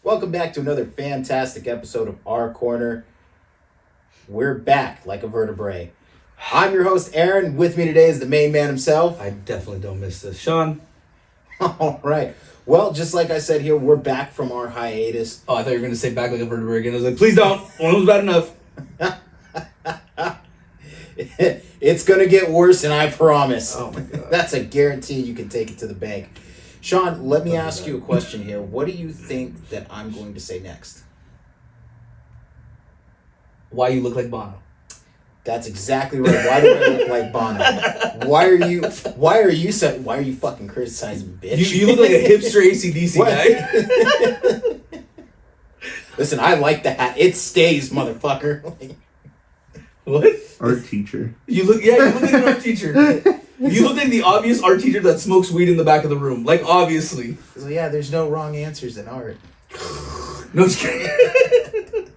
Welcome back to another fantastic episode of Our Corner. We're back like a vertebrae. I'm your host, Aaron. With me today is the main man himself. I definitely don't miss this. Sean. All right. Well, just like I said here, we're back from our hiatus. Oh, I thought you were going to say back like a vertebrae again. I was like, please don't. One was bad enough. It's going to get worse, and I promise. Oh, my God. That's a guarantee. You can take it to the bank. Sean, let me ask you a question here. What do you think that I'm going to say next? Why you look like Bono. That's exactly right. Why do I look like Bono? Why are you fucking criticizing, bitch? You look like a hipster AC/DC guy. Listen, I like the hat. It stays, motherfucker. What? Art teacher. You look like an art teacher. You look like the obvious art teacher that smokes weed in the back of the room. Like, obviously. So yeah, there's no wrong answers in art. No, just kidding.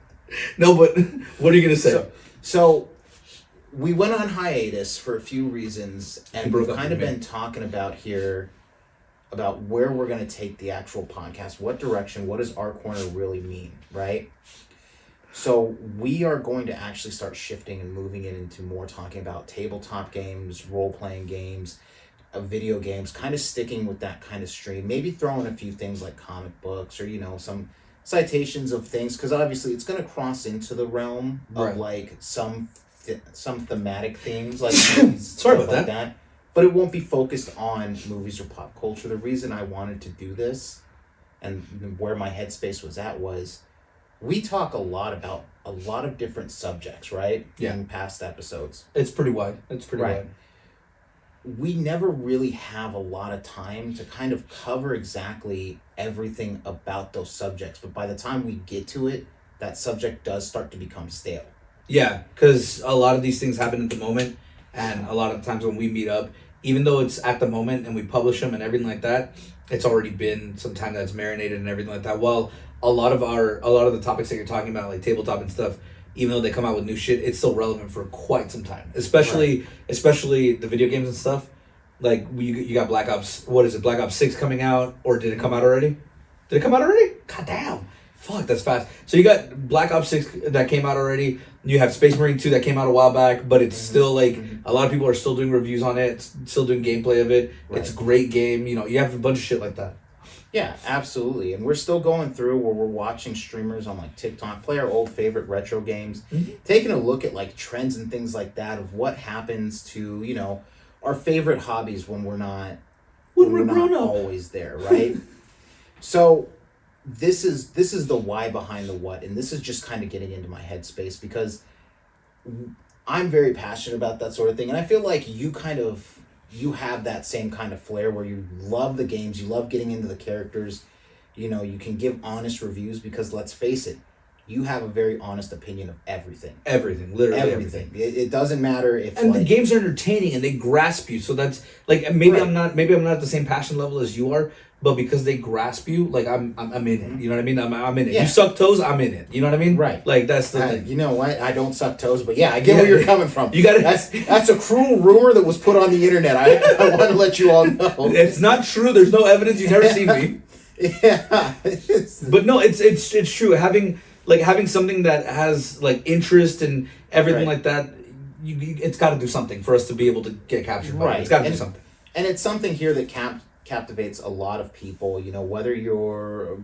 No, but what are you going to say? So we went on hiatus for a few reasons, and we've kind of been talking about here about where we're going to take the actual podcast, what direction, what does Our Corner really mean, right? So we are going to actually start shifting and moving it into more talking about tabletop games, role-playing games, video games, kind of sticking with that kind of stream, maybe throwing a few things like comic books or, some citations of things, because obviously it's going to cross into the realm of like some thematic themes like movies, Sorry about that. But it won't be focused on movies or pop culture. The reason I wanted to do this and where my headspace was at was we talk a lot about a lot of different subjects, right? Yeah. In past episodes. It's pretty wide. Wide. We never really have a lot of time to kind of cover exactly everything about those subjects. But by the time we get to it, that subject does start to become stale. Yeah, because a lot of these things happen at the moment. And a lot of times when we meet up, even though it's at the moment and we publish them and everything like that, it's already been some time that's marinated and everything like that. Well, a lot of the topics that you're talking about, like tabletop and stuff, even though they come out with new shit, it's still relevant for quite some time. Especially the video games and stuff. Like you got Black Ops. What is it? Black Ops 6 coming out, or did it come out already? Did it come out already? God damn! Fuck, that's fast. So you got Black Ops 6 that came out already. You have Space Marine 2 that came out a while back, but it's still like a lot of people are still doing reviews on it, still doing gameplay of it. Right. It's a great game. You have a bunch of shit like that. Yeah, absolutely. And we're still going through where we're watching streamers on like TikTok play our old favorite retro games, taking a look at like trends and things like that of what happens to, our favorite hobbies when we're not always there, right? So this is the why behind the what, and this is just kind of getting into my headspace because I'm very passionate about that sort of thing, and I feel like you have that same kind of flair where you love the games, you love getting into the characters, you can give honest reviews because let's face it, you have a very honest opinion of everything. Everything, literally everything. It doesning matter if the games are entertaining and they grasp you. So that's like maybe I'm not at the same passion level as you are, but because they grasp you, like I'm in it. You know what I mean? I'm in it. Yeah. You suck toes, I'm in it. You know what I mean? Right. Like that's the thing. You know what? I don't suck toes, but yeah, I get where you're coming from. You got That's a cruel rumor that was put on the internet. I want to let you all know. It's not true. There's no evidence. You've never seen me. Yeah. But no, it's true. Having something that has like interest and everything like that, it's got to do something for us to be able to get captured by it. It's got to do something. And it's something here that captivates a lot of people, whether you're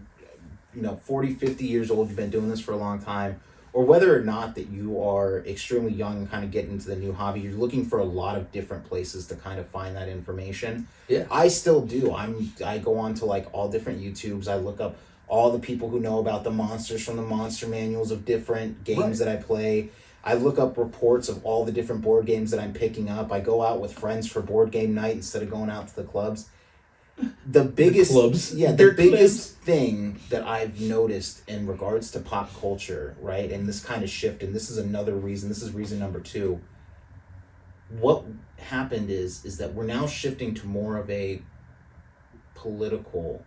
40, 50 years old, you've been doing this for a long time, or whether or not that you are extremely young and kind of getting into the new hobby, you're looking for a lot of different places to kind of find that information. Yeah. I still do. I go on to like all different YouTubes. I look up all the people who know about the monsters from the monster manuals of different games that I play. I look up reports of all the different board games that I'm picking up. I go out with friends for board game night instead of going out to the clubs. The biggest thing that I've noticed in regards to pop culture, right, and this kind of shift, and this is another reason, this is reason number 2, what happened is that we're now shifting to more of a political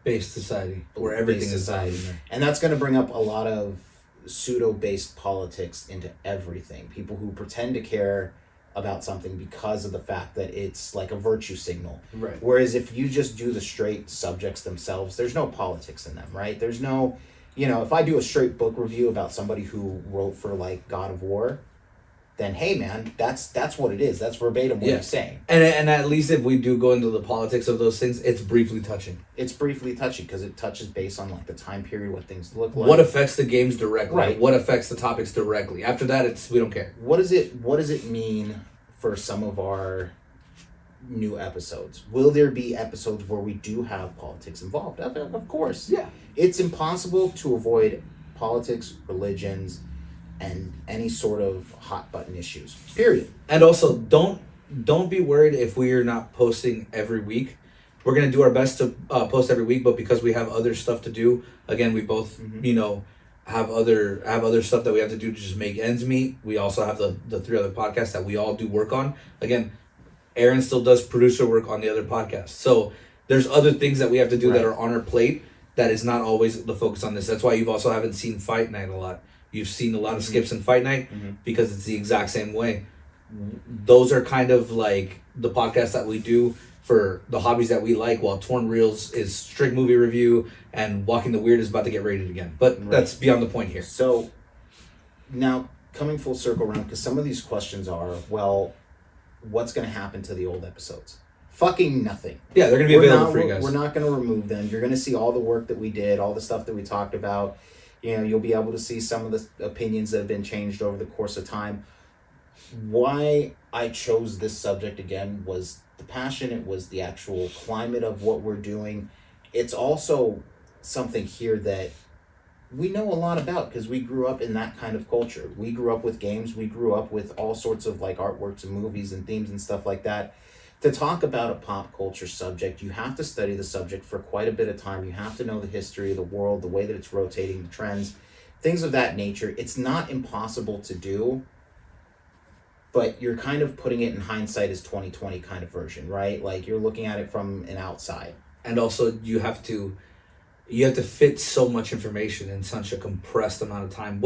based society where everything is society. And that's going to bring up a lot of pseudo-based politics into everything. People who pretend to care about something because of the fact that it's like a virtue signal. Right. Whereas if you just do the straight subjects themselves, there's no politics in them, right? There's no, if I do a straight book review about somebody who wrote for like God of War, then hey man, that's what it is. That's verbatim what he's saying. And at least if we do go into the politics of those things, it's briefly touching. It's briefly touching because it touches based on like the time period, what things look like. What affects the games directly? Right. What affects the topics directly? After that, we don't care. What does it mean for some of our new episodes? Will there be episodes where we do have politics involved? Of course. Yeah. It's impossible to avoid politics, religions, and any sort of hot button issues. Period. And also, don't be worried if we are not posting every week. We're gonna do our best to post every week, but because we have other stuff to do, again, we both have other stuff that we have to do to just make ends meet. We also have the 3 other podcasts that we all do work on. Again, Aaron still does producer work on the other podcasts, so there's other things that we have to do that are on our plate. That is not always the focus on this. That's why you've also haven't seen Fight Night a lot. You've seen a lot of skips in Fight Night because it's the exact same way. Those are kind of like the podcasts that we do for the hobbies that we like, while Torn Reels is strict movie review and Walking the Weird is about to get rated again. But that's beyond the point here. So now coming full circle around, because some of these questions are, well, what's going to happen to the old episodes? Fucking nothing. Yeah, they're going to be available for you guys. We're not going to remove them. You're going to see all the work that we did, all the stuff that we talked about. You'll be able to see some of the opinions that have been changed over the course of time. Why I chose this subject again was the passion. It was the actual climate of what we're doing. It's also something here that we know a lot about because we grew up in that kind of culture. We grew up with games. We grew up with all sorts of like artworks and movies and themes and stuff like that. To talk about a pop culture subject, you have to study the subject for quite a bit of time. You have to know the history of the world, the way that it's rotating, the trends, things of that nature. It's not impossible to do, but you're kind of putting it in hindsight as 2020 kind of version, right? Like you're looking at it from an outside. And also you have to fit so much information in such a compressed amount of time.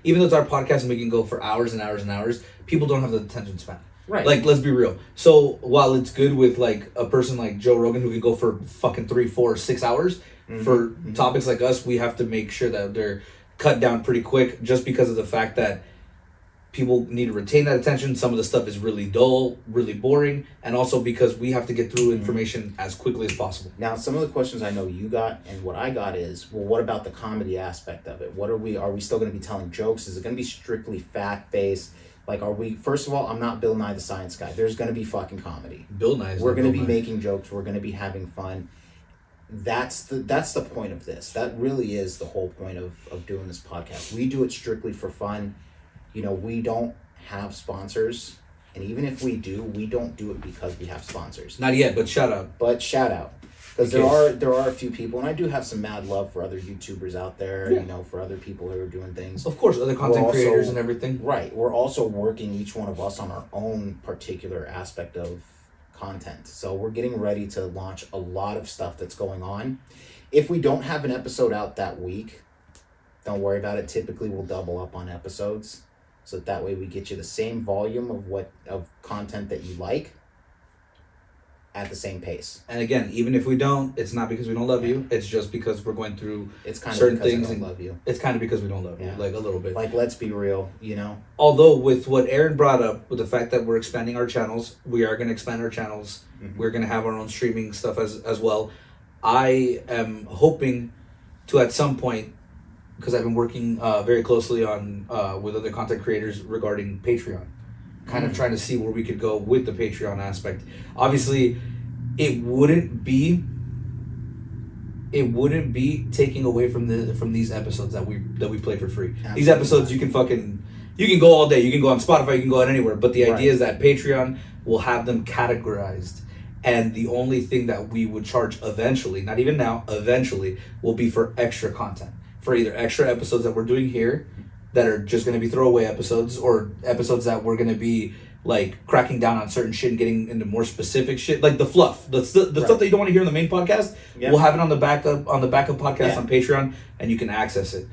Even though it's our podcast and we can go for hours and hours and hours, people don't have the attention span. Right. Like, let's be real. So while it's good with like a person like Joe Rogan who can go for fucking 3, 4, 6 hours for topics like us, we have to make sure that they're cut down pretty quick just because of the fact that people need to retain that attention. Some of the stuff is really dull, really boring, and also because we have to get through information as quickly as possible. Now, some of the questions I know you got and what I got is, well, what about the comedy aspect of it? Are we still going to be telling jokes? Is it going to be strictly fact-based? Like, first of all, I'm not Bill Nye the Science Guy. There's going to be fucking comedy. Bill Nye is We're going to be making jokes. We're going to be having fun. That's the point of this. That really is the whole point of doing this podcast. We do it strictly for fun. We don't have sponsors. And even if we do, we don't do it because we have sponsors. Not yet, but shout out. Because there are a few people, and I do have some mad love for other YouTubers out there, for other people who are doing things. Of course, other content creators and everything. Right. We're also working, each one of us, on our own particular aspect of content. So we're getting ready to launch a lot of stuff that's going on. If we don't have an episode out that week, don't worry about it. Typically, we'll double up on episodes. So that way we get you the same volume of content that you like at the same pace. And again, even if we don't, it's not because we don't love you. It's just because we're going through certain things. I don't love you. It's kind of because we don't love you, like a little bit. Like, let's be real, Although with what Aaron brought up, with the fact that we're expanding our channels, we are going to expand our channels. We're going to have our own streaming stuff as well. I am hoping to at some point, because I've been working very closely on with other content creators regarding Patreon. Kind of trying to see where we could go with the Patreon aspect. Obviously, it wouldn't be taking away from these episodes that we play for free. Absolutely. These episodes you can go all day. You can go on Spotify. You can go out anywhere. But the idea is that Patreon will have them categorized, and the only thing that we would charge eventually, not even now, eventually, will be for extra content, for either extra episodes that we're doing here, that are just going to be throwaway episodes, or episodes that we're going to be like cracking down on certain shit and getting into more specific shit, like the fluff, the stuff that you don't want to hear in the main podcast. We'll have it on the backup podcast on Patreon, and you can access it.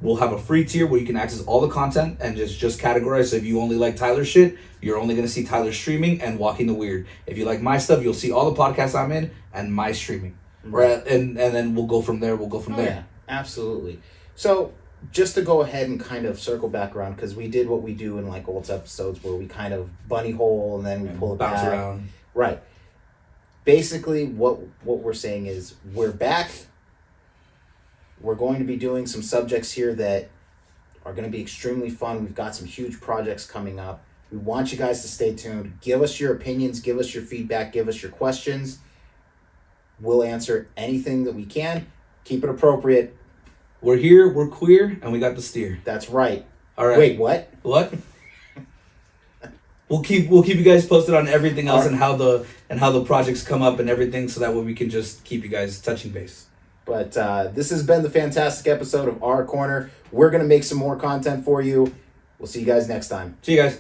We'll have a free tier where you can access all the content and just categorize. So if you only like Tyler's shit, you're only going to see Tyler streaming and Walking the Weird. If you like my stuff, you'll see all the podcasts I'm in and my streaming. Right. And then we'll go from there. Yeah, absolutely. So just to go ahead and kind of circle back around, because we did what we do in like old episodes where we kind of bunny hole and then we pull it bounce back. around. Right. Basically, what we're saying is we're back. We're going to be doing some subjects here that are going to be extremely fun. We've got some huge projects coming up. We want you guys to stay tuned. Give us your opinions. Give us your feedback. Give us your questions. We'll answer anything that we can. Keep it appropriate. We're here. We're queer, and we got the steer. That's right. All right. Wait, what? What? We'll keep you guys posted on everything else and how the projects come up and everything, so that way we can just keep you guys touching base. But this has been the fantastic episode of Our Corner. We're going to make some more content for you. We'll see you guys next time. See you guys.